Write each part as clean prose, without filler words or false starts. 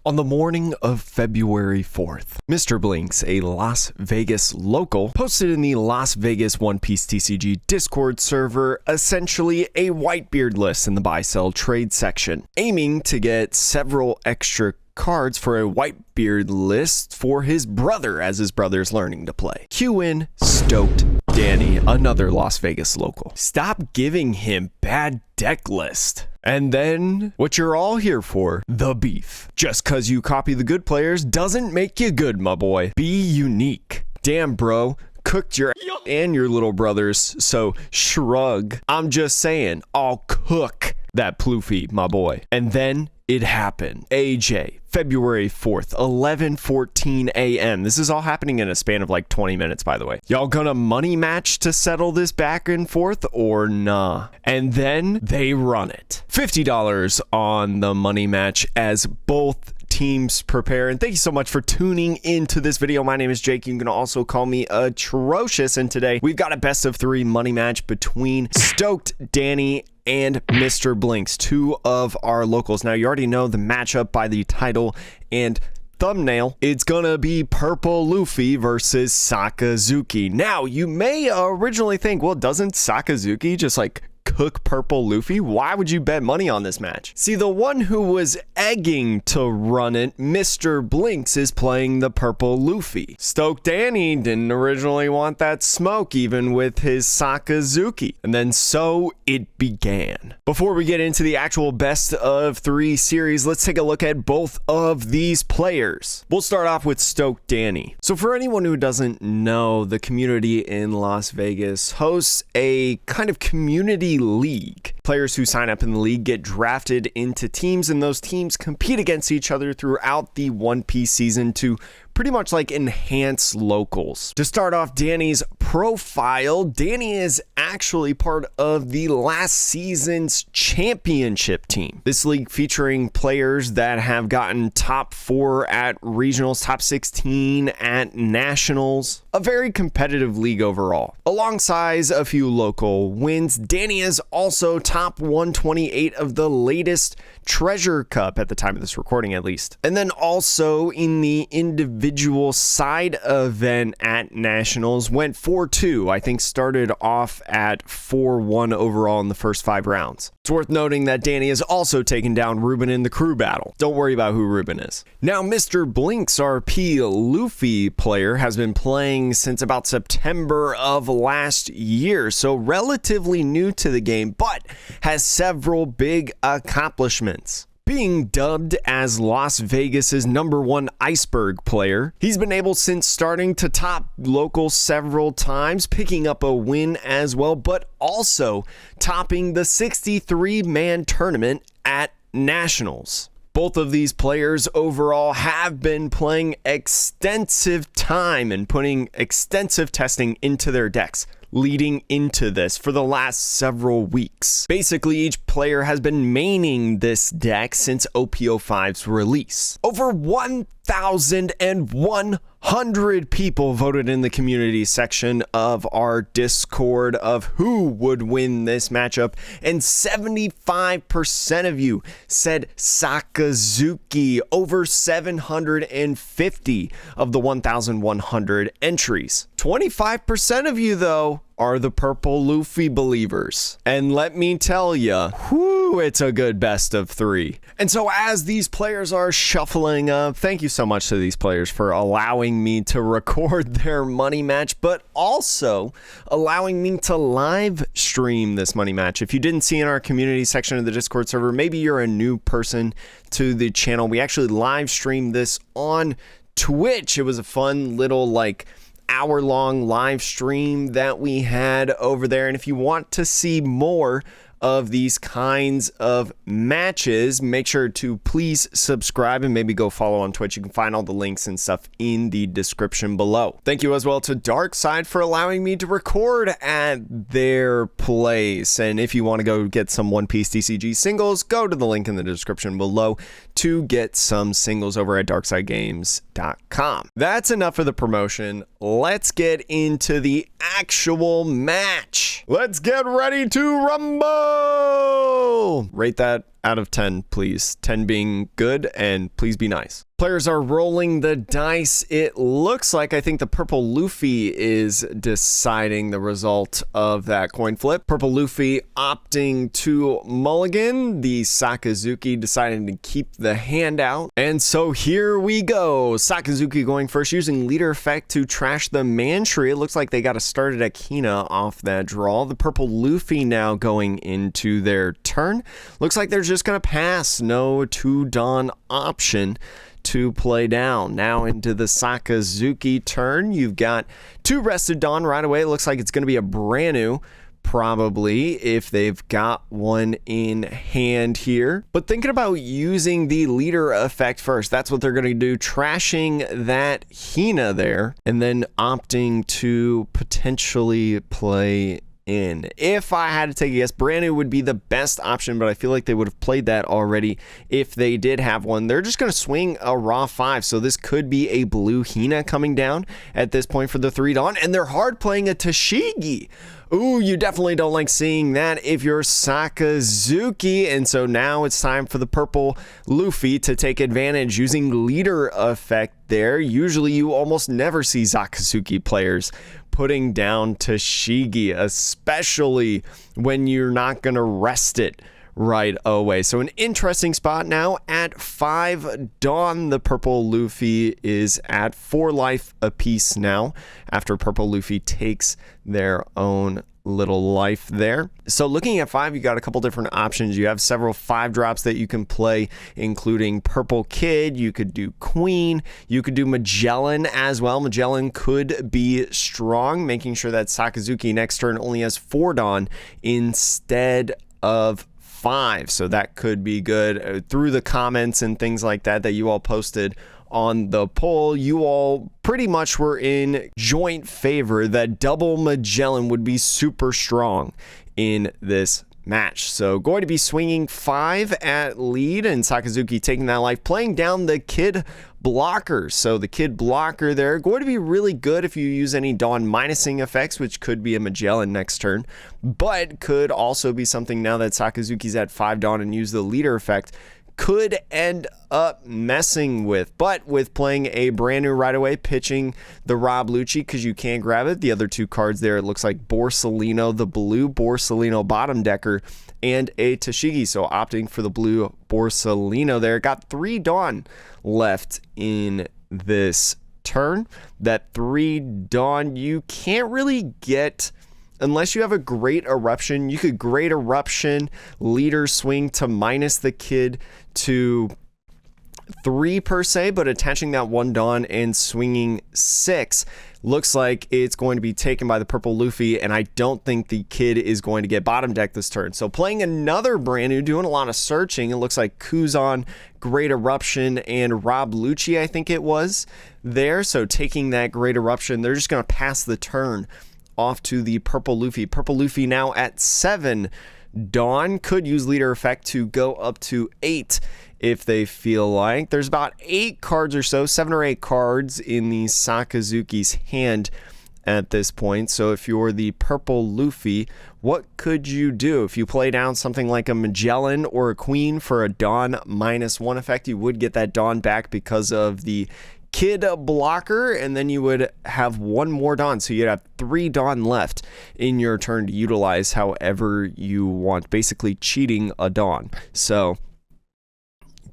On the morning of February 4th, Mr. Blinks, a Las Vegas local, posted in the Las Vegas One Piece TCG Discord server essentially a whitebeard list in the buy-sell trade section, aiming to get several extra cards for a whitebeard list for his brother as his brother's learning to play. Cue in Stoked Danny, another Las Vegas local. Stop giving him bad deck list. And then, what you're all here for, the beef. Just cause you copy the good players doesn't make you good, my boy. Be unique. Damn, bro. Cooked your and your little brothers, so shrug. I'm just saying, I'll cook that Luffy, my boy. And then it happened. AJ, February 4th, 11:14 a.m. This is all happening in a span of like 20 minutes, by the way. Y'all gonna money match to settle this back and forth or nah? And then they run it. $50 on the money match as both teams prepare. And thank you so much for tuning into this video. My name is Jake. You can also call me Atrocious. And today we've got a best of 3 money match between Stoked Danny and Mr. Blinks, two of our locals. Now, you already know the matchup by the title and thumbnail. It's gonna be Purple Luffy versus Sakazuki. Now, you may originally think, well, doesn't Sakazuki just like cook Purple Luffy? Why would you bet money on this match? See, the one who was egging to run it, Mr. Blinks, is playing the Purple Luffy. Stoked Danny didn't originally want that smoke, even with his Sakazuki. And then so it began. Before we get into the actual best of 3 series, let's take a look at both of these players. We'll start off with Stoked Danny. So for anyone who doesn't know, the community in Las Vegas hosts a kind of community league. Players who sign up in the league get drafted into teams, and those teams compete against each other throughout the One Piece season to pretty much like enhance locals. To start off Danny's profile, Danny is actually part of the last season's championship team. This league featuring players that have gotten top 4 at regionals, top 16 at nationals. A very competitive league overall. Alongside a few local wins, Danny is also top 128 of the latest Treasure Cup at the time of this recording, at least. And then also in the individual side event at nationals, went 4-2. I think started off at 4-1 overall in the first 5 rounds. It's worth noting that Danny has also taken down Ruben in the crew battle. Don't worry about who Ruben is. Now, Mr. Blinks, our P. Luffy player, has been playing since about September of last year, so relatively new to the game, but has several big accomplishments. Being dubbed as Las Vegas's #1 iceberg player, he's been able since starting to top locals several times, picking up a win as well, but also topping the 63-man tournament at nationals. Both of these players overall have been playing extensive time and putting extensive testing into their decks leading into this for the last several weeks. Basically, each player has been maining this deck since OPO5's release. Over 1,100 people voted in the community section of our Discord of who would win this matchup, and 75% of you said Sakazuki. Over 750 of the 1,100 entries. 25% of you, though, are the Purple Luffy believers. And let me tell ya, whoo, it's a good best of 3. And so as these players are shuffling up, thank you so much to these players for allowing me to record their money match, but also allowing me to live stream this money match. If you didn't see in our community section of the Discord server, maybe you're a new person to the channel. We actually live streamed this on Twitch. It was a fun little like hour-long live stream that we had over there. And if you want to see more of these kinds of matches, make sure to please subscribe and maybe go follow on Twitch. You can find all the links and stuff in the description below. Thank you as well to Darkside for allowing me to record at their place. And if you want to go get some One Piece TCG singles, go to the link in the description below to get some singles over at darksidegames.com. That's enough for the promotion. Let's get into the actual match. Let's get ready to rumble. Rate that out of 10, please. 10 being good, and please be nice. Players are rolling the dice. It looks like, I think the purple Luffy is deciding the result of that coin flip. Purple Luffy opting to mulligan. The Sakazuki deciding to keep the hand out. And so here we go. Sakazuki going first, using leader effect to trash the man tree. It looks like they got a started Akina off that draw. The purple Luffy now going into their turn. Looks like they're just going to pass. No 2-Don option to play down. Now into the Sakazuki turn. You've got 2 rested Dawn right away. It looks like it's going to be a brand new, probably, if they've got one in hand here. But thinking about using the leader effect first, that's what they're going to do, trashing that Hina there, and then opting to potentially play in. If I had to take a guess, brand new would be the best option, but I feel like they would have played that already if they did have one. They're just going to swing a raw 5, so this could be a blue Hina coming down at this point for the 3-Don, and they're hard playing a Tashigi. Ooh, you definitely don't like seeing that if you're Sakazuki, and so now it's time for the purple Luffy to take advantage using leader effect there. Usually you almost never see Sakazuki players putting down Tashigi, especially when you're not going to rest it right away. So an interesting spot now at 5 Dawn. The purple Luffy is at 4 life apiece now after purple Luffy takes their own little life there. So looking at 5, you got a couple different options. You have several 5 drops that you can play, including Purple Kid. You could do Queen. You could do Magellan as well. Magellan could be strong, making sure that Sakazuki next turn only has 4 Dawn instead of 5. So that could be good. Through the comments and things like that you all posted on the poll, you all pretty much were in joint favor that double Magellan would be super strong in this match. So going to be swinging 5 at lead, and Sakazuki taking that life, playing down the Kid blocker. So the Kid blocker there going to be really good if you use any Dawn minusing effects, which could be a Magellan next turn, but could also be something now that Sakazuki's at 5 Dawn and use the leader effect, could end up messing with. But with playing a brand new right away, pitching the Rob Lucci because you can't grab it. The other 2 cards there, it looks like Borsalino, the blue Borsalino bottom decker, and a Tashigi. So opting for the blue Borsalino there. Got 3 Dawn left in this turn. That 3 Dawn you can't really get unless you have a great eruption. You could great eruption, leader swing to minus the Kid to 3 per se, but attaching that 1 Dawn and swinging 6 looks like it's going to be taken by the purple Luffy, and I don't think the Kid is going to get bottom deck this turn. So playing another brand new, doing a lot of searching. It looks like Kuzan, Great Eruption, and Rob Lucci, I think it was there. So taking that Great Eruption, they're just going to pass the turn off to the purple Luffy. Purple Luffy now at 7 Dawn, could use leader effect to go up to 8 if they feel like. There's about 8 cards or so, 7 or 8 cards in the Sakazuki's hand at this point. So if you're the purple Luffy, what could you do? If you play down something like a Magellan or a Queen for a Dawn -1 effect, you would get that Dawn back because of the Kid blocker, and then you would have 1 more Dawn, so you'd have 3 Dawn left in your turn to utilize however you want, basically cheating a Dawn. So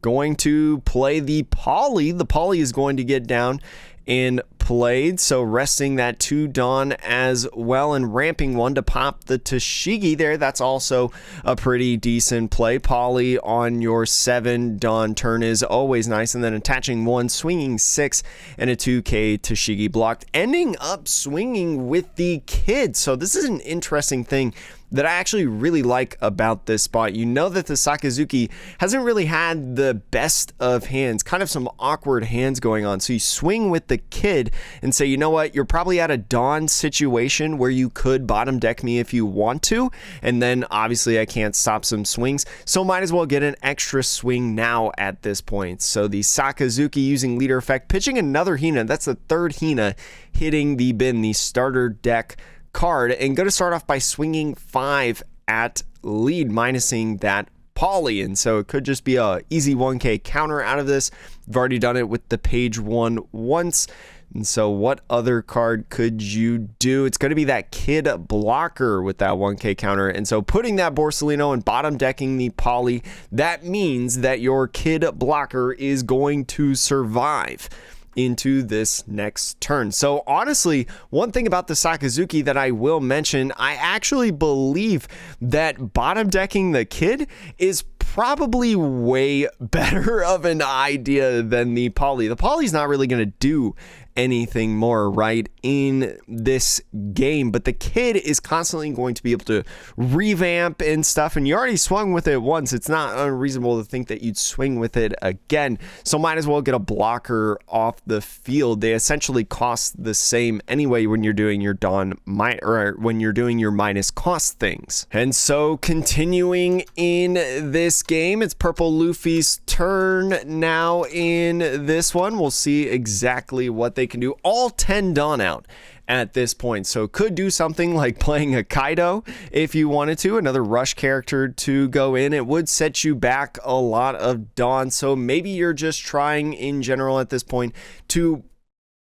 going to play the Polly. The Polly is going to get down and played, so resting that 2 Dawn as well and ramping 1 to pop the Tashigi there. That's also a pretty decent play. Polly on your 7 Dawn turn is always nice, and then attaching 1, swinging 6, and a 2K Tashigi blocked, ending up swinging with the Kid. So this is an interesting thing that I actually really like about this spot. You know that the Sakazuki hasn't really had the best of hands, kind of some awkward hands going on. So you swing with the Kid and say, you know what, you're probably at a Dawn situation where you could bottom deck me if you want to, and then obviously I can't stop some swings, so might as well get an extra swing now at this point. So the Sakazuki using leader effect, pitching another Hina. That's the 3rd Hina hitting the bin, the starter deck card, and going to start off by swinging 5 at lead, minusing that Polly, and so it could just be a easy 1k counter out of this. You've already done it with the page 1 once. And so what other card could you do? It's going to be that Kid Blocker with that 1k counter. And so putting that Borsalino and bottom decking the Polly, that means that your Kid Blocker is going to survive into this next turn. So honestly, one thing about the Sakazuki that I will mention, I actually believe that bottom decking the Kid is probably way better of an idea than the Polly. The Polly's not really going to do anything more right in this game, but the Kid is constantly going to be able to revamp and stuff, and you already swung with it once. It's not unreasonable to think that you'd swing with it again, so might as well get a blocker off the field. They essentially cost the same anyway when you're doing your when you're doing your minus cost things. And so continuing in this game, it's Purple Luffy's turn now. In this one, we'll see exactly what they can do. All 10 Dawn out at this point, so could do something like playing a Kaido if you wanted to, another rush character to go in. It would set you back a lot of Dawn, so maybe you're just trying in general at this point to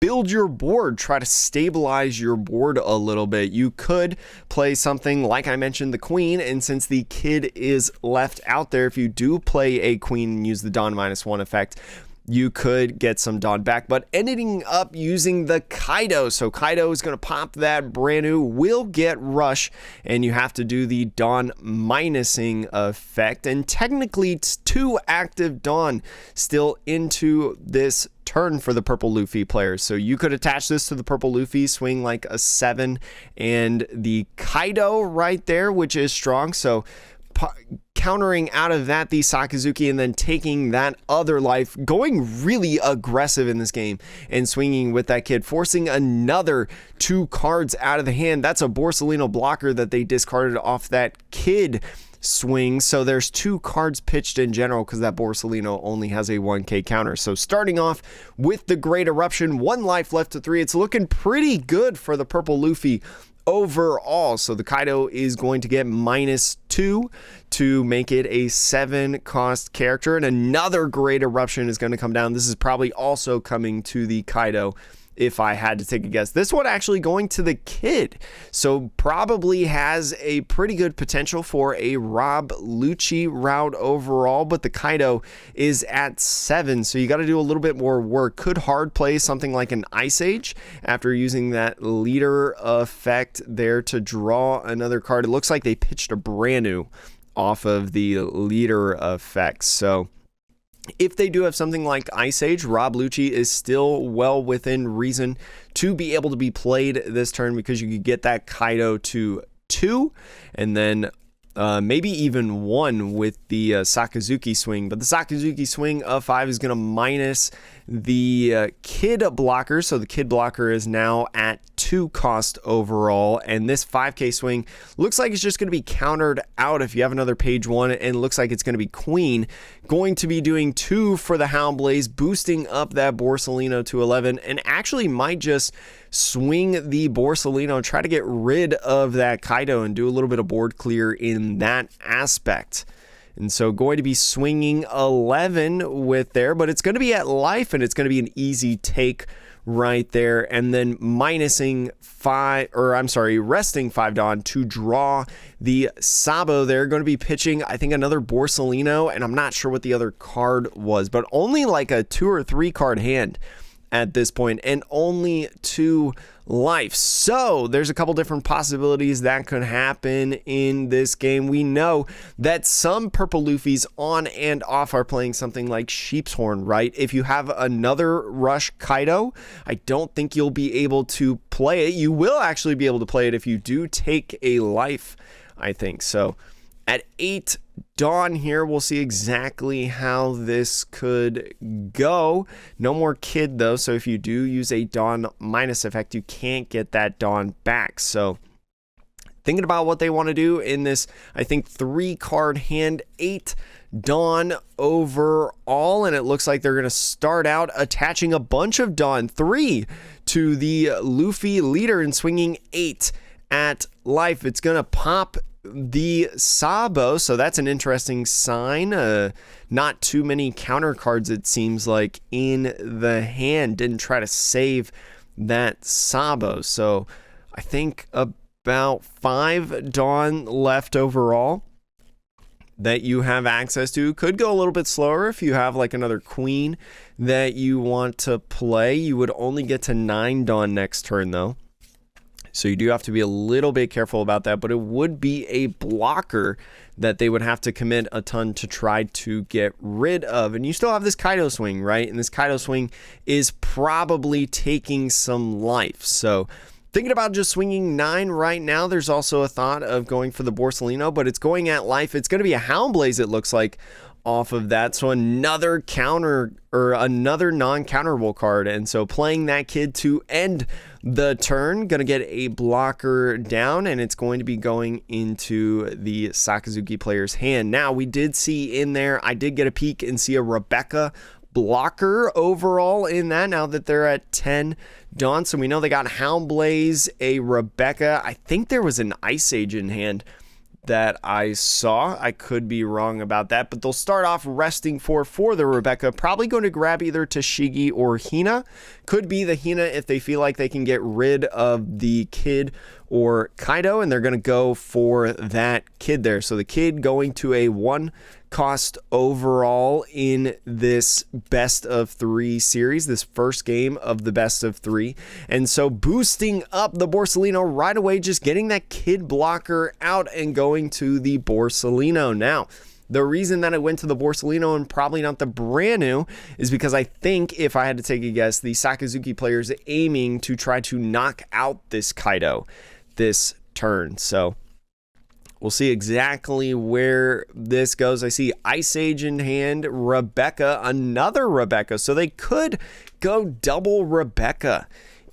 build your board, try to stabilize your board a little bit. You could play something like I mentioned, the Queen, and since the Kid is left out there, if you do play a Queen and use the Dawn -1 effect, you could get some Dawn back, but ending up using the Kaido. So Kaido is going to pop that brand new, will get Rush, and you have to do the Dawn minusing effect. And technically, it's 2 active Dawn still into this turn for the Purple Luffy players. So you could attach this to the Purple Luffy, swing like a 7, and the Kaido right there, which is strong. So countering out of that the Sakazuki, and then taking that other life, going really aggressive in this game and swinging with that Kid, forcing another 2 cards out of the hand. That's a Borsalino blocker that they discarded off that Kid swing. So there's 2 cards pitched in general because that Borsalino only has a 1k counter. So starting off with the Great Eruption, 1 life left to 3. It's looking pretty good for the Purple Luffy overall. So the Kaido is going to get -2 to make it a 7 cost character, and another Great Eruption is going to come down. This is probably also coming to the Kaido if I had to take a guess. This one actually going to the Kid, so probably has a pretty good potential for a Rob Lucci route overall, but the Kaido is at 7, so you got to do a little bit more work. Could hard play something like an Ice Age after using that leader effect there to draw another card. It looks like they pitched a brand new off of the leader effect, so if they do have something like Ice Age, Rob Lucci is still well within reason to be able to be played this turn, because you could get that Kaido to 2, and then maybe even 1 with the Sakazuki swing. But the Sakazuki swing of 5 is going to minus the Kid blocker, so the Kid blocker is now at 2 cost overall, and this 5k swing looks like it's just going to be countered out if you have another page 1, and it looks like it's going to be Queen going to be doing 2 for the Hound Blaze, boosting up that Borsalino to 11, and actually might just swing the Borsalino, try to get rid of that Kaido and do a little bit of board clear in that aspect. And so going to be swinging 11 with there, but it's going to be at life, and it's going to be an easy take right there, and then resting 5 Dawn to draw the Sabo. They're going to be pitching, I think, another Borsalino, and I'm not sure what the other card was, but only like a 2 or 3 card hand at this point, and only 2 life. So there's a couple different possibilities that could happen in this game. We know that some Purple Luffys on and off are playing something like Sheep's Horn, right? If you have another Rush Kaido, I don't think you'll be able to play it. You will actually be able to play it if you do take a life, I think. So at 8 Dawn here, we'll see exactly how this could go. No more Kid though, so if you do use a Dawn minus effect, you can't get that Dawn back. So thinking about what they want to do in this, I think, 3 card hand, 8 Dawn overall, and it looks like they're going to start out attaching a bunch of Dawn, 3 to the Luffy leader and swinging 8 at life. It's going to pop the Sabo, so that's an interesting sign. Not too many counter cards, it seems like, in the hand. Didn't try to save that Sabo. So I think about 5 Dawn left overall that you have access to. Could go a little bit slower if you have like another Queen that you want to play. You would only get to 9 Dawn next turn though. So you do have to be a little bit careful about that, but it would be a blocker that they would have to commit a ton to try to get rid of. And you still have this Kaido swing, right? And this Kaido swing is probably taking some life. So thinking about just swinging 9 right now. There's also a thought of going for the Borsalino, but it's going at life. It's going to be a Houndblaze, it looks like, off of that. So another counter or another non-counterable card. And so playing that kid to end the turn, going to get a blocker down, and it's going to be going into the Sakazuki player's hand. Now, we did see in there, I did get a peek and see a Rebecca blocker overall in that, now that they're at 10 Dawn. So we know they got Houndblaze, a Rebecca. I think there was an Ice Age in hand that I saw. I could be wrong about that, but they'll start off resting for the Rebecca. Probably going to grab either Tashigi or Hina. Could be the Hina if they feel like they can get rid of the kid or Kaido, and they're going to go for that kid there. So the kid going to a 1 cost overall in this best of 3 series, this first game of the best of 3. And so boosting up the Borsalino right away, just getting that kid blocker out and going to the Borsalino. Now, the reason that I went to the Borsalino and probably not the brand new is because I think, if I had to take a guess, the Sakazuki players aiming to try to knock out this Kaido this turn. So we'll see exactly where this goes. I see Ice Age in hand, Rebecca, another Rebecca. So they could go double Rebecca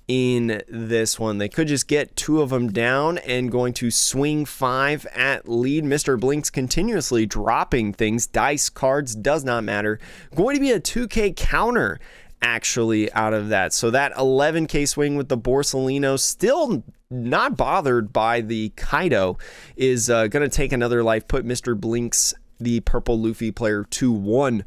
in this one. They could just get 2 of them down and going to swing 5 at lead. Mr. Blinks continuously dropping things. Dice cards, does not matter. Going to be a 2K counter actually out of that. So that 11K swing with the Borsalino, still not bothered by the Kaido, is going to take another life, put Mr. Blinks, the purple Luffy player, to 1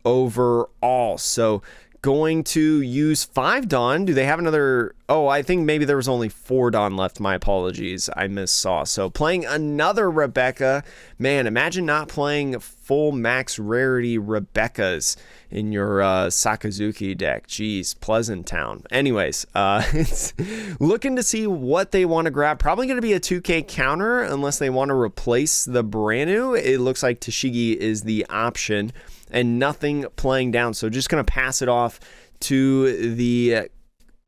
overall. So going to use 5 Dawn. Do they have another? Oh, I think maybe there was only 4 Dawn left. My apologies. I missaw. So playing another Rebecca. Man, imagine not playing full max rarity Rebeccas in your Sakazuki deck. Jeez, Pleasant Town. Anyways, it's looking to see what they want to grab. Probably going to be a 2K counter unless they want to replace the brand new. It looks like Tashigi is the option and nothing playing down. So just going to pass it off to the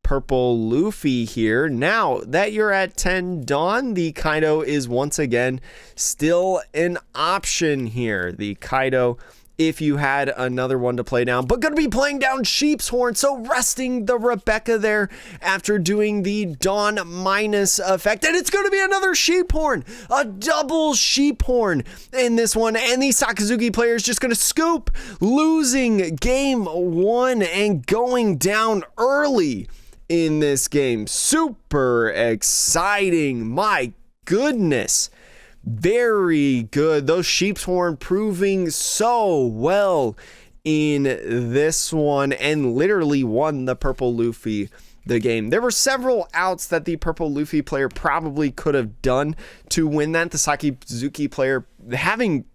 purple Luffy here. Now that you're at 10 Dawn, the Kaido is once again still an option here. The Kaido, if you had another one to play down, but going to be playing down Sheep's Horn. So resting the Rebecca there after doing the Dawn minus effect. And it's going to be another Sheep Horn, a double Sheep Horn in this one. And the Sakazuki player is just going to scoop, losing game 1 and going down early in this game. Super exciting. My goodness. Very good. Those Sheep's Horn proving so well in this one and literally won the purple Luffy the game. There were several outs that the purple Luffy player probably could have done to win that. The Sakazuki player having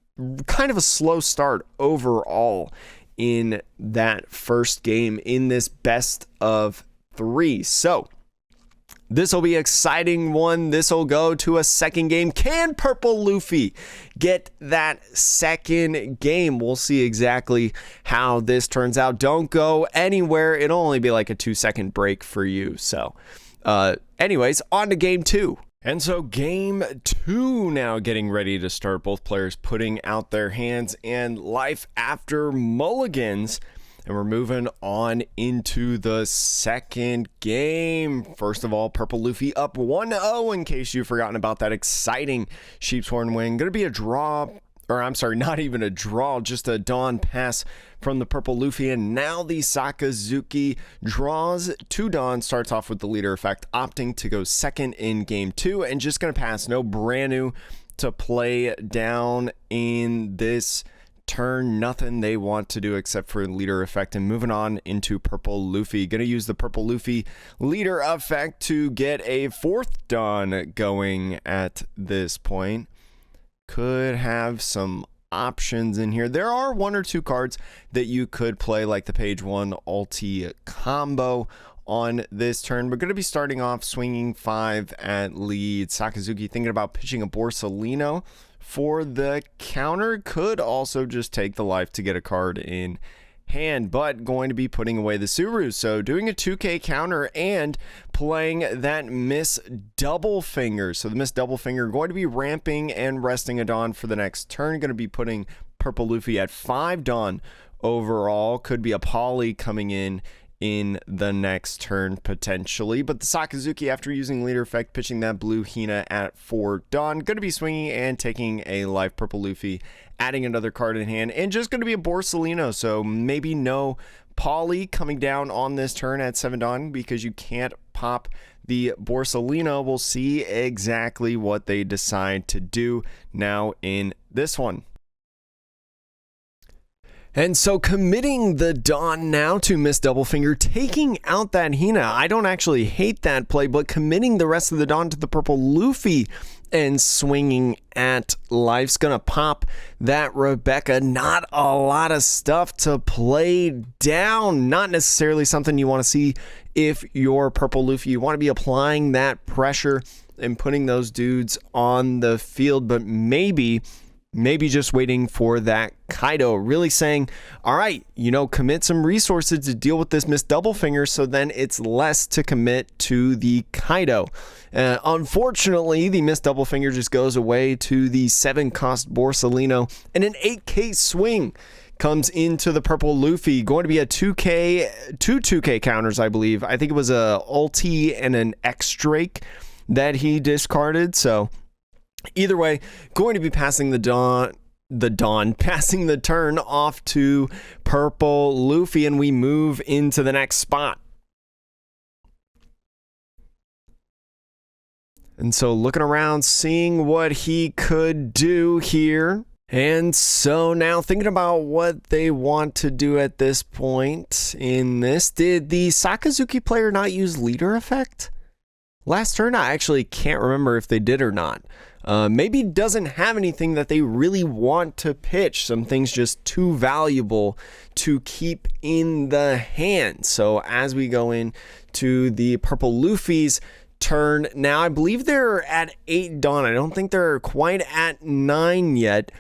kind of a slow start overall in that first game in this best of 3. So this will be an exciting one. This will go to a second game. Can purple Luffy get that second game? We'll see exactly how this turns out. Don't go anywhere. It'll only be like a 2-second break for you. So anyways, on to game 2. And so game 2 now getting ready to start. Both players putting out their hands and life after mulligans. And we're moving on into the second game. First of all, purple Luffy up 1-0 in case you've forgotten about that exciting Sheep's Horn win. Going to be a draw, or I'm sorry, not even a draw, just a Dawn pass from the purple Luffy. And now the Sakazuki draws 2 Dawn, starts off with the leader effect, opting to go second in game 2 and just going to pass. No brand new to play down in this turn. Nothing they want to do except for leader effect. And moving on into purple Luffy, gonna use the purple Luffy leader effect to get a 4th Dawn going at this point. Could have some options in here. There are 1 or 2 cards that you could play, like the page 1 ulti combo on this turn, but going to be starting off swinging 5 at lead. Sakazuki thinking about pitching a Borsalino for the counter. Could also just take the life to get a card in hand, but going to be putting away the Suru. So doing a 2k counter and playing that Miss Double Finger. So the Miss Double Finger going to be ramping and resting a Dawn for the next turn. Going to be putting purple Luffy at 5 Dawn overall. Could be a Poly coming in the next turn potentially, but the Sakazuki, after using leader effect, pitching that blue Hina at 4 Dawn, going to be swinging and taking a life purple Luffy, adding another card in hand, and just going to be a Borsalino. So maybe no Poly coming down on this turn at 7 Dawn because you can't pop the Borsalino. We'll see exactly what they decide to do now in this one. And so committing the Dawn now to Miss Doublefinger, taking out that Hina. I don't actually hate that play, but committing the rest of the Dawn to the purple Luffy and swinging at life's gonna pop that Rebecca. Not a lot of stuff to play down. Not necessarily something you want to see if you're purple Luffy. You want to be applying that pressure and putting those dudes on the field, but maybe just waiting for that Kaido, really saying, all right, commit some resources to deal with this Miss Doublefinger, so then it's less to commit to the Kaido. Unfortunately, the Miss Doublefinger just goes away to the 7-cost Borsalino, and an 8k swing comes into the purple Luffy. Going to be a 2k counters, I believe. I think it was a ulti and an X-Drake that he discarded, so either way, going to be passing passing the turn off to purple Luffy, and we move into the next spot. And so looking around, seeing what he could do here. And so now thinking about what they want to do at this point in this. Did the Sakazuki player not use leader effect last turn? I actually can't remember if they did or not. Maybe doesn't have anything that they really want to pitch. Some things just too valuable to keep in the hand. So as we go into the purple Luffy's turn now, I believe they're at 8 Dawn. I don't think they're quite at 9 yet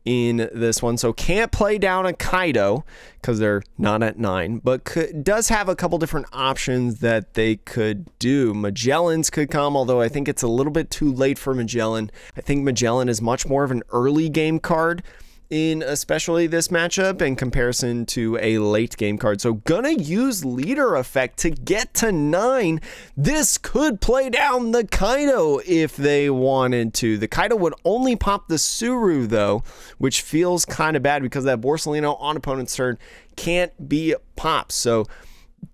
in this one, so can't play down a Kaido because they're not at 9, but does have a couple different options that they could do. Magellan's could come, although I think it's a little bit too late for Magellan. I think Magellan is much more of an early game card in especially this matchup in comparison to a late game card. So gonna use leader effect to get to 9. This could play down the Kaido if they wanted to. The Kaido would only pop the Suru though, which feels kind of bad because that Borsalino on opponent's turn can't be popped. So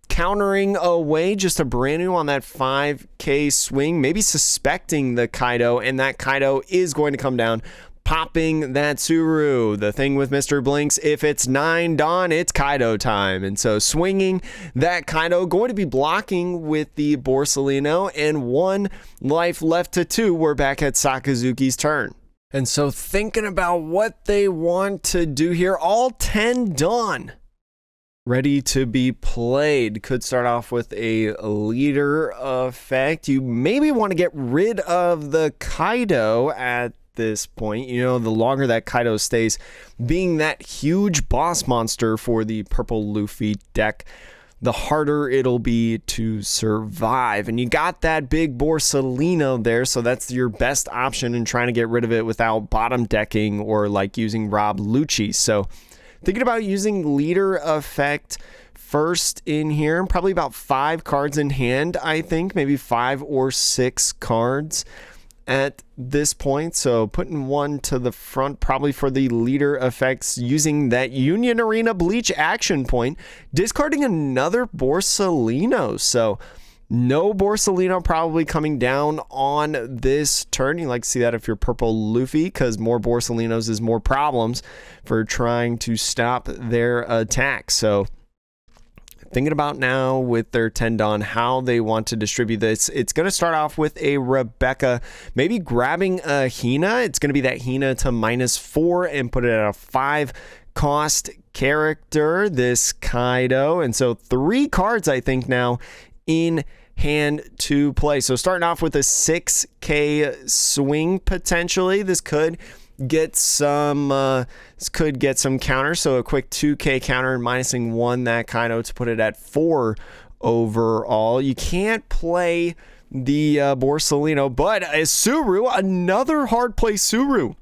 countering away just a brand new on that 5k swing, maybe suspecting the Kaido, and that Kaido is going to come down, popping that Suru. The thing with Mr. Blinks, if it's 9 Dawn, it's Kaido time. And so swinging that Kaido, going to be blocking with the Borsalino, and 1 life left to 2. We're back at Sakazuki's turn. And so thinking about what they want to do here, all 10 Dawn ready to be played. Could start off with a leader effect. You maybe want to get rid of the Kaido at this point. The longer that Kaido stays being that huge boss monster for the purple Luffy deck, the harder it'll be to survive. And you got that big Borsalino there, so that's your best option in trying to get rid of it without bottom decking or like using Rob Lucci. So thinking about using leader effect first in here, probably about 5 cards in hand. I think maybe 5 or 6 cards at this point. So putting 1 to the front probably for the leader effects, using that Union Arena Bleach action point, discarding another Borsalino. So No Borsalino probably coming down on this turn. You like to see that if you're purple Luffy, because more Borsalinos is more problems for trying to stop their attack. So thinking about now with their Tendon, how they want to distribute this. It's going to start off with a Rebecca, maybe grabbing a Hina. It's going to be that Hina to -4 and put it at a 5 cost character, this Kaido. And so 3 cards, I think, now in hand to play. So starting off with a 6k swing potentially. This could get some counter. So a quick 2k counter and minusing 1 that Kaido to put it at 4 overall. You can't play the Borsalino, but a Suru, another hard play Suru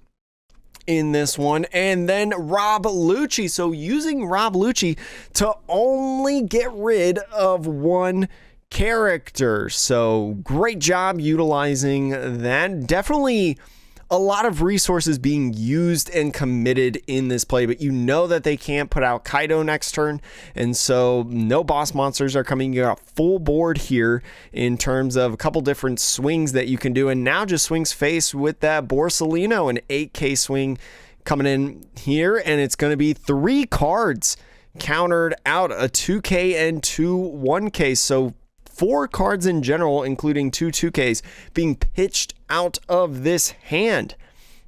in this one, and then Rob Lucci. So using Rob Lucci to only get rid of 1 character. So great job utilizing that. Definitely a lot of resources being used and committed in this play, but you know that they can't put out Kaido next turn, and so no boss monsters are coming. You got full board here in terms of a couple different swings that you can do, and now just swings face with that Borsalino, an 8k swing coming in here, and it's going to be 3 cards countered out, a 2k and 2 1k. So 4 cards in general, including 2 2Ks, being pitched out of this hand.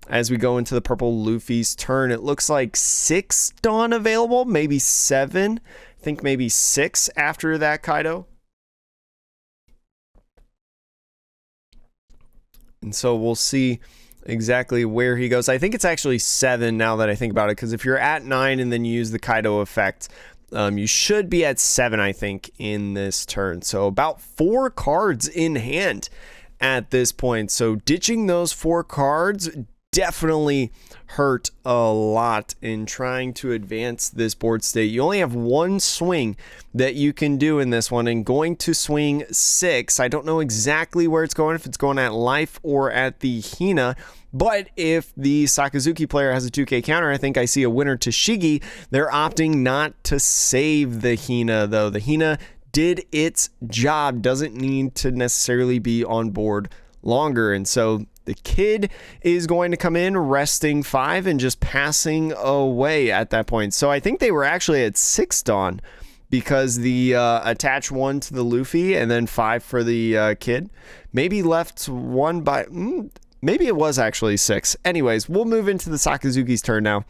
As we go into the purple Luffy's turn, it looks like 6 Dawn available, maybe 7. I think maybe 6 after that Kaido. And so we'll see exactly where he goes. I think it's actually 7 now that I think about it, because if you're at 9 and then you use the Kaido effect, you should be at 7, I think, in this turn. So about 4 cards in hand at this point. So ditching those 4 cards definitely hurt a lot in trying to advance this board state. You only have 1 swing that you can do in this one, and going to swing 6. I don't know exactly where it's going, if it's going at life or at the Hina. But if the Sakazuki player has a 2k counter, I think I see a winner to Shigi. They're opting not to save the Hina, though. The Hina did its job, doesn't need to necessarily be on board longer. And so the kid is going to come in, resting 5 and just passing away at that point. So I think they were actually at 6 Dawn, because the attach 1 to the Luffy and then 5 for the kid. Maybe left 1 by... maybe it was actually 6. Anyways, we'll move into the Sakazuki's turn now.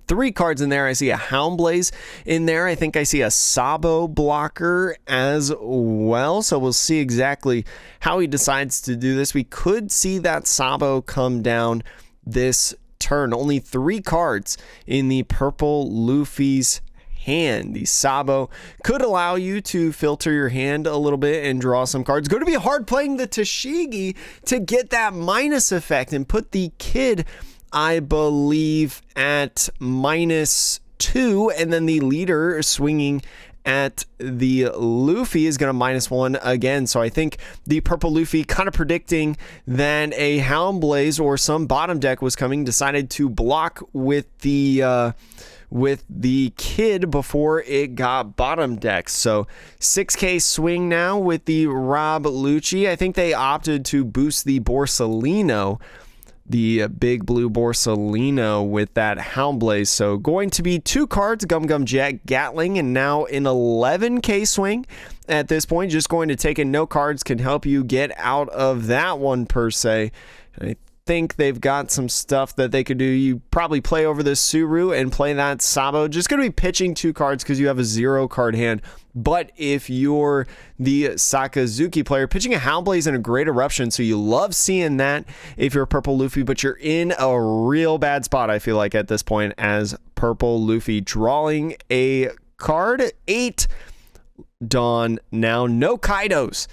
3 cards in there. I see a Houndblaze in there. I think I see a Sabo blocker as well. So we'll see exactly how he decides to do this. We could see that Sabo come down this turn. Only 3 cards in the purple Luffy's hand. The Sabo could allow you to filter your hand a little bit and draw some cards. Going to be hard playing the Tashigi to get that minus effect and put the kid, I believe, at -2, and then the leader swinging at the Luffy is going to -1 again. So I think the purple Luffy, kind of predicting that a Houndblaze or some bottom deck was coming, decided to block with the kid before it got bottom deck. So 6k swing now with the Rob Lucci. I think they opted to boost the Borsalino, the big blue Borsalino, with that Houndblaze. So going to be 2 cards, Gum Gum Jet Gatling, and now an 11k swing at this point. Just going to take in no cards can help you get out of that one per se. I think they've got some stuff that they could do. You probably play over this Suru and play that Sabo. Just going to be pitching 2 cards because you have a 0 card hand. But if you're the Sakazuki player, pitching a Houndblaze and a Great Eruption, so you love seeing that if you're purple Luffy, but you're in a real bad spot, I feel like, at this point as purple Luffy. Drawing a card, 8 Dawn now. No Kaidos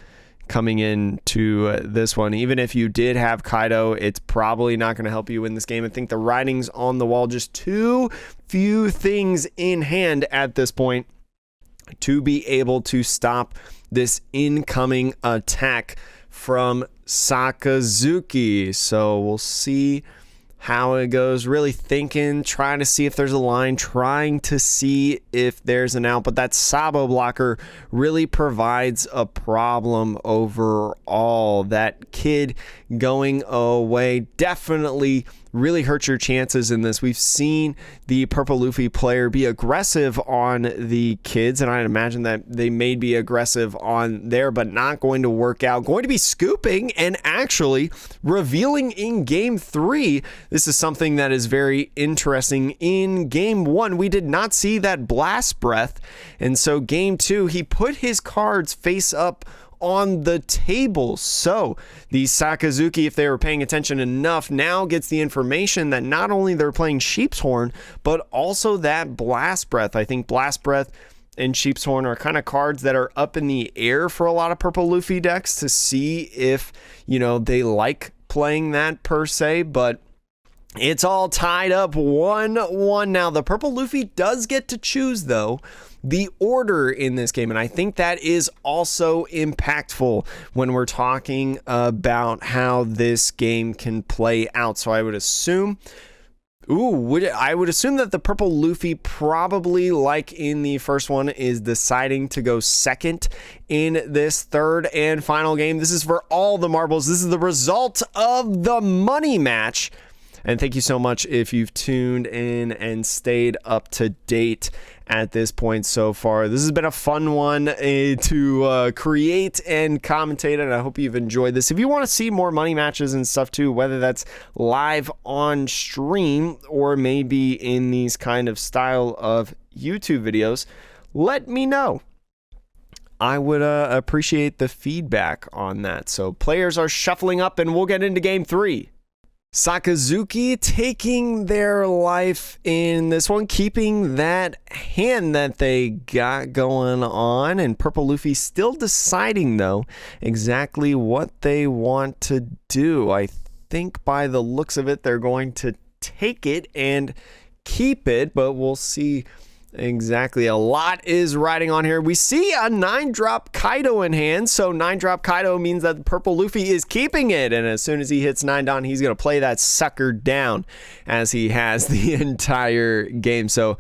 coming into this one. Even if you did have Kaido, it's probably not going to help you win this game. I think the writing's on the wall. Just too few things in hand at this point to be able to stop this incoming attack from Sakazuki. So we'll see how it goes, really thinking, trying to see if there's a line, trying to see if there's an out, but that Sabo blocker really provides a problem overall. That kid going away definitely really hurts your chances in this. We've seen the Purple Luffy player be aggressive on the kids, and I'd imagine that they may be aggressive on there, but not going to work out. Going to be scooping and actually revealing in Game 3. This is something that is very interesting. In Game 1, we did not see that blast breath, and so Game 2, he put his cards face up on the table. So the Sakazuki, if they were paying attention enough, now gets the information that not only they're playing Sheep's Horn, but also that Blast Breath. I think Blast Breath and Sheep's Horn are kind of cards that are up in the air for a lot of Purple Luffy decks to see if, you know, they like playing that per se, but it's all tied up 1-1 now. The Purple Luffy does get to choose, though, the order in this game, and I think that is also impactful when we're talking about how this game can play out. So I would assume, I would assume that the Purple Luffy probably, like in the first one, is deciding to go second in this third and final game. This is for all the marbles. This is the result of the money match. And thank you so much if you've tuned in and stayed up to date at this point so far. This has been a fun one to create and commentate, and I hope you've enjoyed this. If you want to see more money matches and stuff too, whether that's live on stream or maybe in these kind of style of YouTube videos, let me know. I would appreciate the feedback on that. So players are shuffling up, and we'll get into Game 3. Sakazuki taking their life in this one, keeping that hand that they got going on, and Purple Luffy still deciding, though, exactly what they want to do. I think by the looks of it, they're going to take it and keep it, but we'll see. Exactly. A lot is riding on here. We see a 9-drop Kaido in hand. So 9-drop Kaido means that the Purple Luffy is keeping it. And as soon as he hits 9 down, he's going to play that sucker down as he has the entire game. So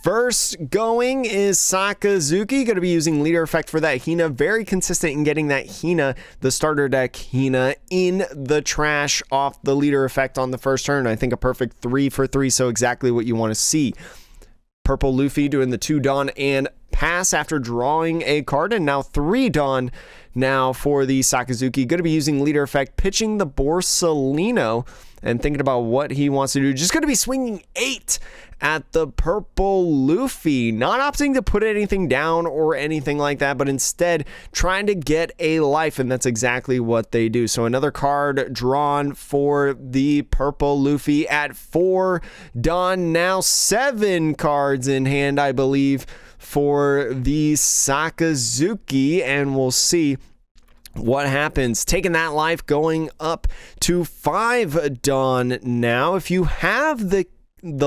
first going is Sakazuki, going to be using leader effect for that Hina. Very consistent in getting that Hina, the starter deck Hina, in the trash off the leader effect on the first turn. I think a perfect 3 for 3. So exactly what you want to see. Purple Luffy doing the 2 Dawn and pass after drawing a card, and now 3 Dawn now for the Sakazuki. Going to be using leader effect, pitching the Borsalino and thinking about what he wants to do. Just going to be swinging 8 at the Purple Luffy, not opting to put anything down or anything like that, but instead trying to get a life, and that's exactly what they do. So another card drawn for the Purple Luffy at 4 Dawn, now 7 cards in hand, I believe, for the Sakazuki, and we'll see what happens. Taking that life, going up to 5 Dawn now. If you have the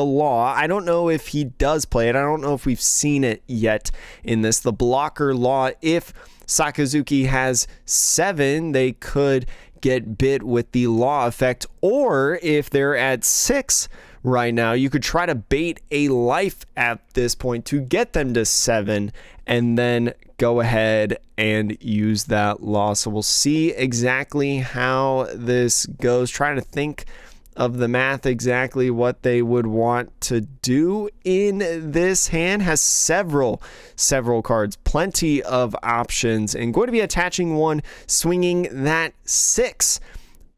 law, I don't know if he does play it. I don't know if we've seen it yet in this. The blocker law, if Sakazuki has 7, they could get bit with the law effect, or if they're at 6 right now, you could try to bait a life at this point to get them to 7 and then go ahead and use that law. So we'll see exactly how this goes. Trying to think of the math, exactly what they would want to do in this hand. Has several cards, plenty of options, and going to be attaching one, swinging that 6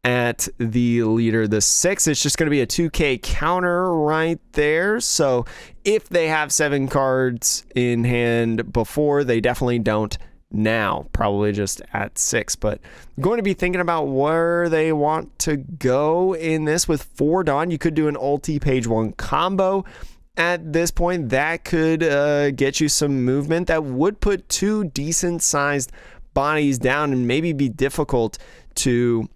at the leader. The 6, it's just going to be a 2k counter right there. So if they have 7 cards in hand before, they definitely don't now, probably just at 6, but going to be thinking about where they want to go in this. With 4 Dawn, you could do an ulti page 1 combo at this point. That could get you some movement. That would put 2 decent sized bodies down and maybe be difficult to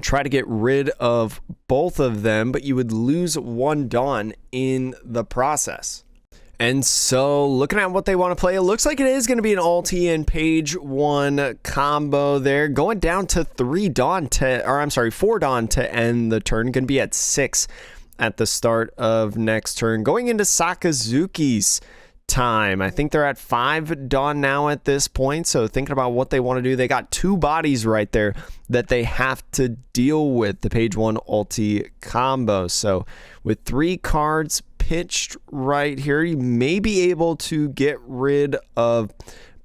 try to get rid of both of them, but you would lose 1 Dawn in the process. And so looking at what they want to play, it looks like it is going to be an ulti and page 1 combo there. Going down to 4 Dawn to end the turn. Going to be at 6 at the start of next turn. Going into Sakazuki's time. I think they're at 5 Dawn now at this point. So thinking about what they want to do, they got 2 bodies right there that they have to deal with. The page 1 ulti combo. So with 3 cards pitched right here, you may be able to get rid of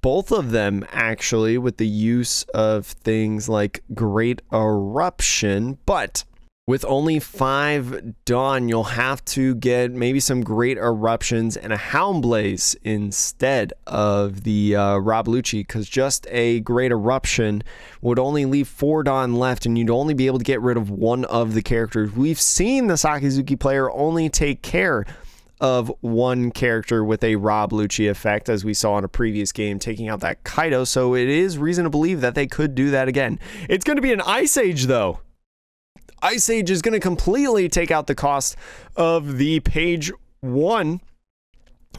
both of them actually with the use of things like Great Eruption, but with only 5 Dawn, you'll have to get maybe some Great Eruptions and a Houndblaze instead of the Rob Lucci, because just a Great Eruption would only leave 4 Dawn left, and you'd only be able to get rid of one of the characters. We've seen the Sakazuki player only take care of one character with a Rob Lucci effect, as we saw in a previous game, taking out that Kaido, so it is reason to believe that they could do that again. It's going to be an Ice Age, though. Ice Age is going to completely take out the cost of the page 1,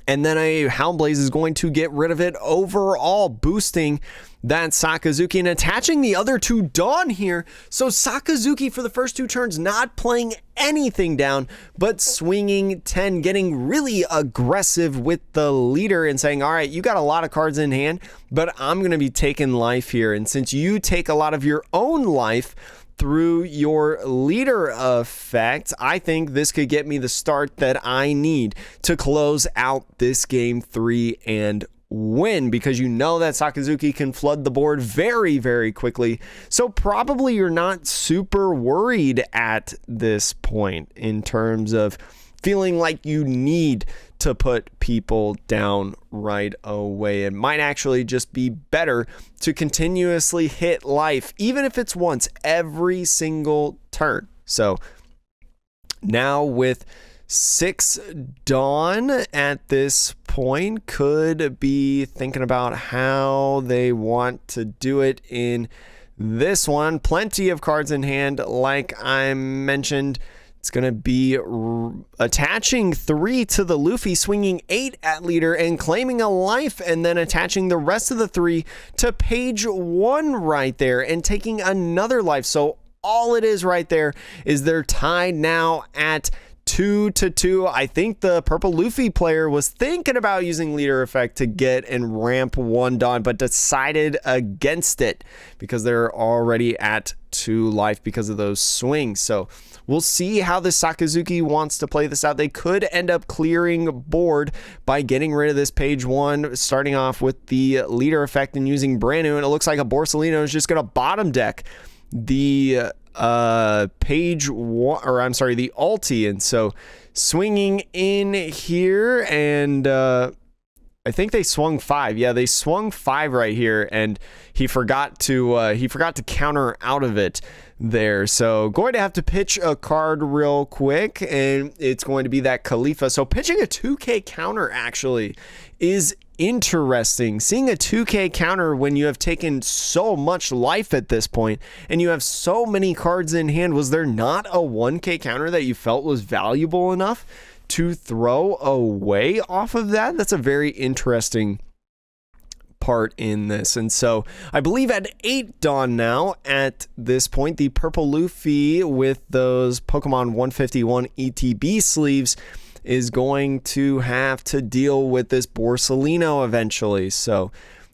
and then a Houndblaze is going to get rid of it overall, boosting that Sakazuki and attaching the other 2 Dawn here. So Sakazuki for the first 2 turns not playing anything down, but swinging 10, getting really aggressive with the leader and saying, all right, you got a lot of cards in hand, but I'm going to be taking life here. And since you take a lot of your own life through your leader effect, I think this could get me the start that I need to close out this game 3 and win, because you know that Sakazuki can flood the board very, very quickly. So probably you're not super worried at this point in terms of feeling like you need to put people down right away. It might actually just be better to continuously hit life, even if it's once every single turn. So now with 6 Dawn at this point, could be thinking about how they want to do it in this one. Plenty of cards in hand, like I mentioned. It's going to be attaching 3 to the Luffy, swinging 8 at leader and claiming a life, and then attaching the rest of the 3 to page 1 right there and taking another life. So all it is right there is they're tied now at 2-2. I think the purple Luffy player was thinking about using leader effect to get and ramp 1 Dawn, but decided against it because they're already at 2 life because of those swings. So we'll see how the Sakazuki wants to play this out. They could end up clearing board by getting rid of this page 1, starting off with the leader effect and using brand new, and it looks like a Borsalino is just going to bottom deck the page 1, or I'm sorry, the ulti. And so swinging in here, and I think they swung 5. Yeah, they swung 5 right here, and he forgot to counter out of it there. So going to have to pitch a card real quick, and it's going to be that Khalifa. So pitching a 2K counter actually is interesting. Seeing a 2K counter when you have taken so much life at this point and you have so many cards in hand. Was there not a 1K counter that you felt was valuable enough to throw away off of that? That's a very interesting part in this. And so I believe at 8 Dawn now at this point, the purple Luffy with those Pokemon 151 ETB sleeves is going to have to deal with this Borsalino eventually. So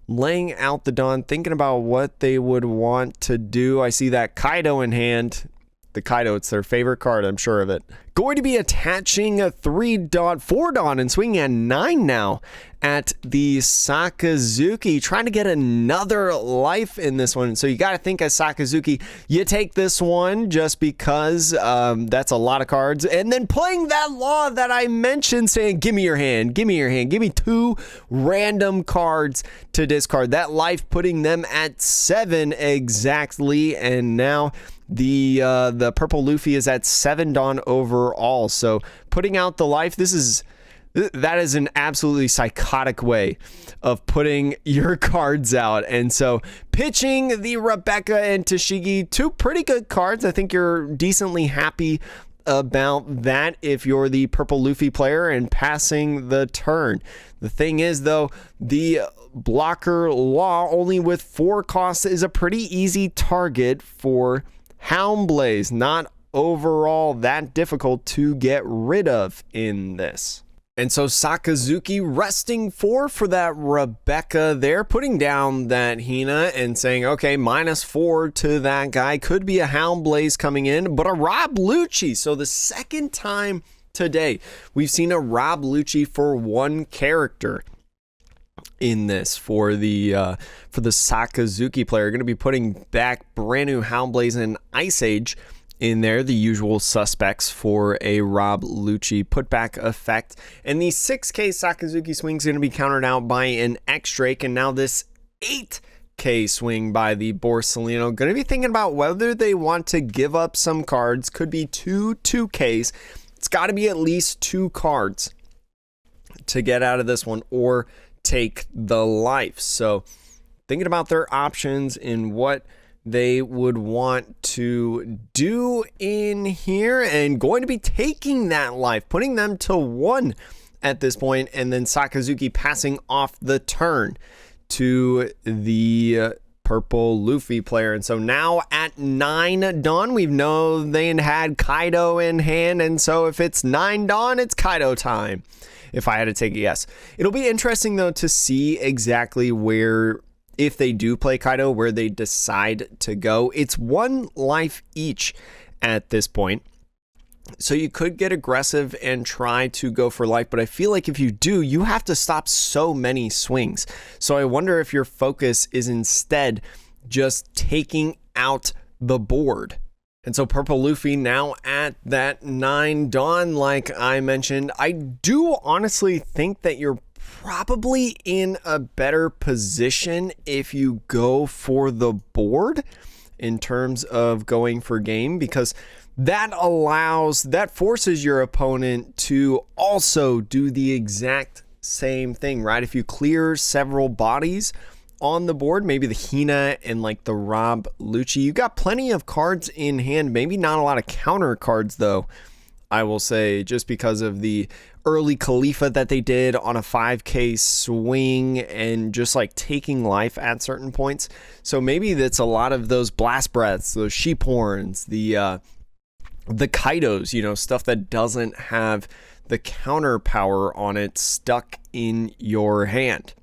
laying out the Dawn, thinking about what they would want to do. I see that Kaido in hand. The Kaido, it's their favorite card, I'm sure of it. Going to be attaching a 4 Dawn and swinging at 9 now at the Sakazuki, trying to get another life in this one. So you got to think as Sakazuki, you take this one just because that's a lot of cards. And then playing that law that I mentioned, saying, give me your hand, give me your hand, give me 2 random cards to discard. That life putting them at 7 exactly. And now the purple Luffy is at 7 Dawn overall. So putting out the life, that is an absolutely psychotic way of putting your cards out. And so pitching the Rebecca and Tashigi, 2 pretty good cards. I think you're decently happy about that if you're the purple Luffy player and passing the turn. The thing is, though, the blocker law only with 4 costs is a pretty easy target for Houndblaze. Not overall that difficult to get rid of in this. And so Sakazuki resting 4 for that Rebecca there, putting down that Hina and saying, okay, -4 to that guy. Could be a Houndblaze coming in, but a Rob Lucci. So the second time today we've seen a Rob Lucci for 1 character in this for the Sakazuki player. Going to be putting back brand new Houndblaze and Ice Age in there, the usual suspects for a Rob Lucci putback effect. And the 6k Sakazuki swing is going to be countered out by an X-Drake, and now this 8k swing by the Borsalino. Going to be thinking about whether they want to give up some cards. Could be 2 2ks. It's got to be at least 2 cards to get out of this one, or take the life. So thinking about their options in what they would want to do in here, and going to be taking that life, putting them to 1 at this point, and then Sakazuki passing off the turn to the purple Luffy player. And so now at 9 Dawn, we know they had Kaido in hand, and so if it's 9 Dawn, it's Kaido time, if I had to take a guess. It'll be interesting, though, to see exactly where, if they do play Kaido, where they decide to go. It's 1 life each at this point, so you could get aggressive and try to go for life, but I feel like if you do, you have to stop so many swings. So I wonder if your focus is instead just taking out the board. And so purple Luffy now at that 9 Dawn, like I mentioned. I do honestly think that you're probably in a better position if you go for the board in terms of going for game, because that forces your opponent to also do the exact same thing, right? If you clear several bodies on the board, maybe the Hina and like the Rob Lucci, you got plenty of cards in hand, maybe not a lot of counter cards though, I will say, just because of the early Khalifa that they did on a 5k swing and just like taking life at certain points. So maybe that's a lot of those blast breaths, those sheep horns, the Kaidos, you know, stuff that doesn't have the counter power on it stuck in your hand.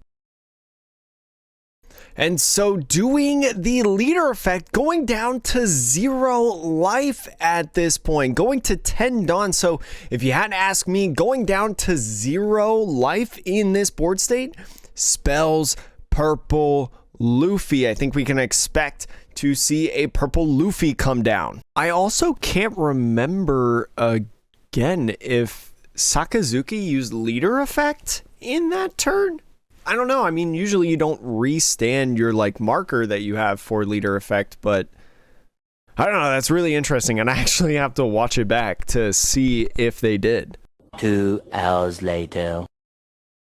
And so doing the leader effect, going down to 0 life at this point, going to 10 Dawn. So if you had to ask me, going down to 0 life in this board state spells purple Luffy. I think we can expect to see a purple Luffy come down. I also can't remember again if Sakazuki used leader effect in that turn. I don't know. I mean, usually you don't restand your like marker that you have for leader effect, but I don't know. That's really interesting, and I actually have to watch it back to see if they did. 2 hours later.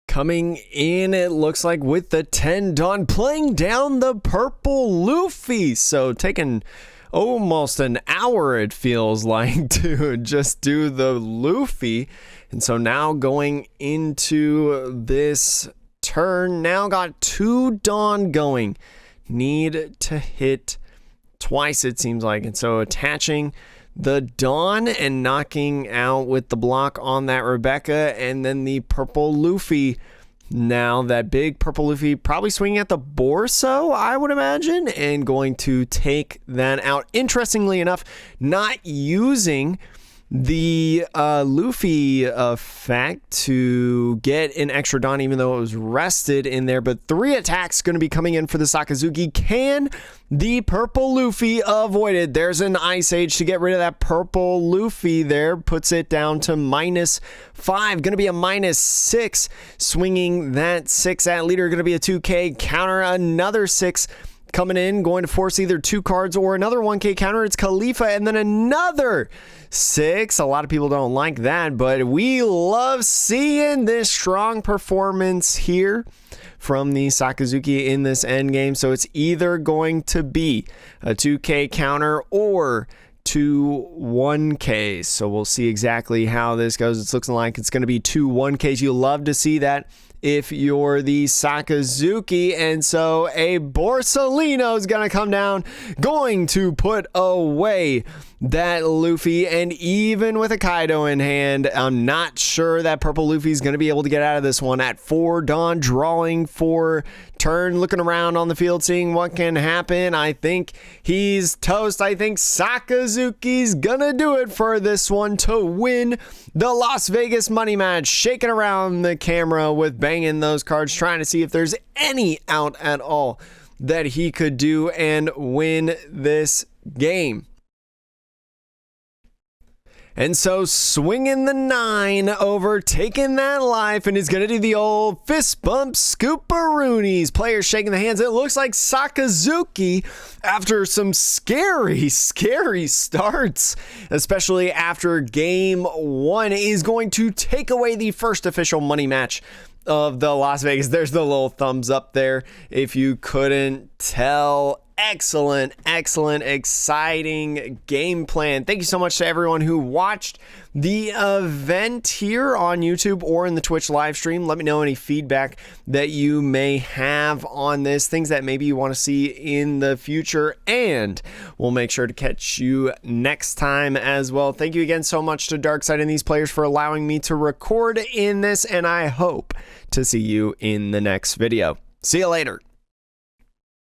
Coming in, it looks like with the 10 Dawn, playing down the purple Luffy. So taking almost an hour, it feels like, to just do the Luffy. And so now going into this turn, now got 2 Dawn going. Need to hit twice, it seems like. And so attaching the Dawn and knocking out with the block on that Rebecca, and then the purple Luffy. Now that big purple Luffy probably swinging at the Borso, I would imagine, and going to take that out. Interestingly enough, not using the Luffy effect to get an extra Dawn, even though it was rested in there, but 3 attacks going to be coming in for the Sakazuki. Can the purple Luffy avoid it? There's an Ice Age to get rid of that purple Luffy there, puts it down to -5, going to be a -6, swinging that 6 at leader, going to be a 2k counter, another 6 coming in, going to force either 2 cards or another 1k counter. It's Khalifa, and then another 6. A lot of people don't like that, but we love seeing this strong performance here from the Sakazuki in this end game. So it's either going to be a 2k counter or 2 1Ks. So we'll see exactly how this goes. It's looking like it's going to be 2 1Ks. You'll love to see that if you're the Sakazuki. And so a Borsalino is going to come down, going to put away that Luffy, and even with a Kaido in hand, I'm not sure that purple Luffy is going to be able to get out of this one. At 4 Dawn, drawing for turn, looking around on the field, seeing what can happen. I think he's toast. I think Sakazuki's gonna do it for this one to win the Las Vegas money match, shaking around the camera with banging those cards, trying to see if there's any out at all that he could do and win this game. And so swinging the 9 over, taking that life, and he's going to do the old fist bump scooparoonies. Players shaking the hands. It looks like Sakazuki, after some scary starts, especially after game 1, is going to take away the first official money match of the Las Vegas. There's the little thumbs up there if you couldn't tell. Excellent, exciting game plan. Thank you so much to everyone who watched the event here on YouTube or in the Twitch live stream. Let me know any feedback that you may have on this, things that maybe you want to see in the future, and we'll make sure to catch you next time as well. Thank you again so much to Darkside and these players for allowing me to record in this, and I hope to see you in the next video. See you later.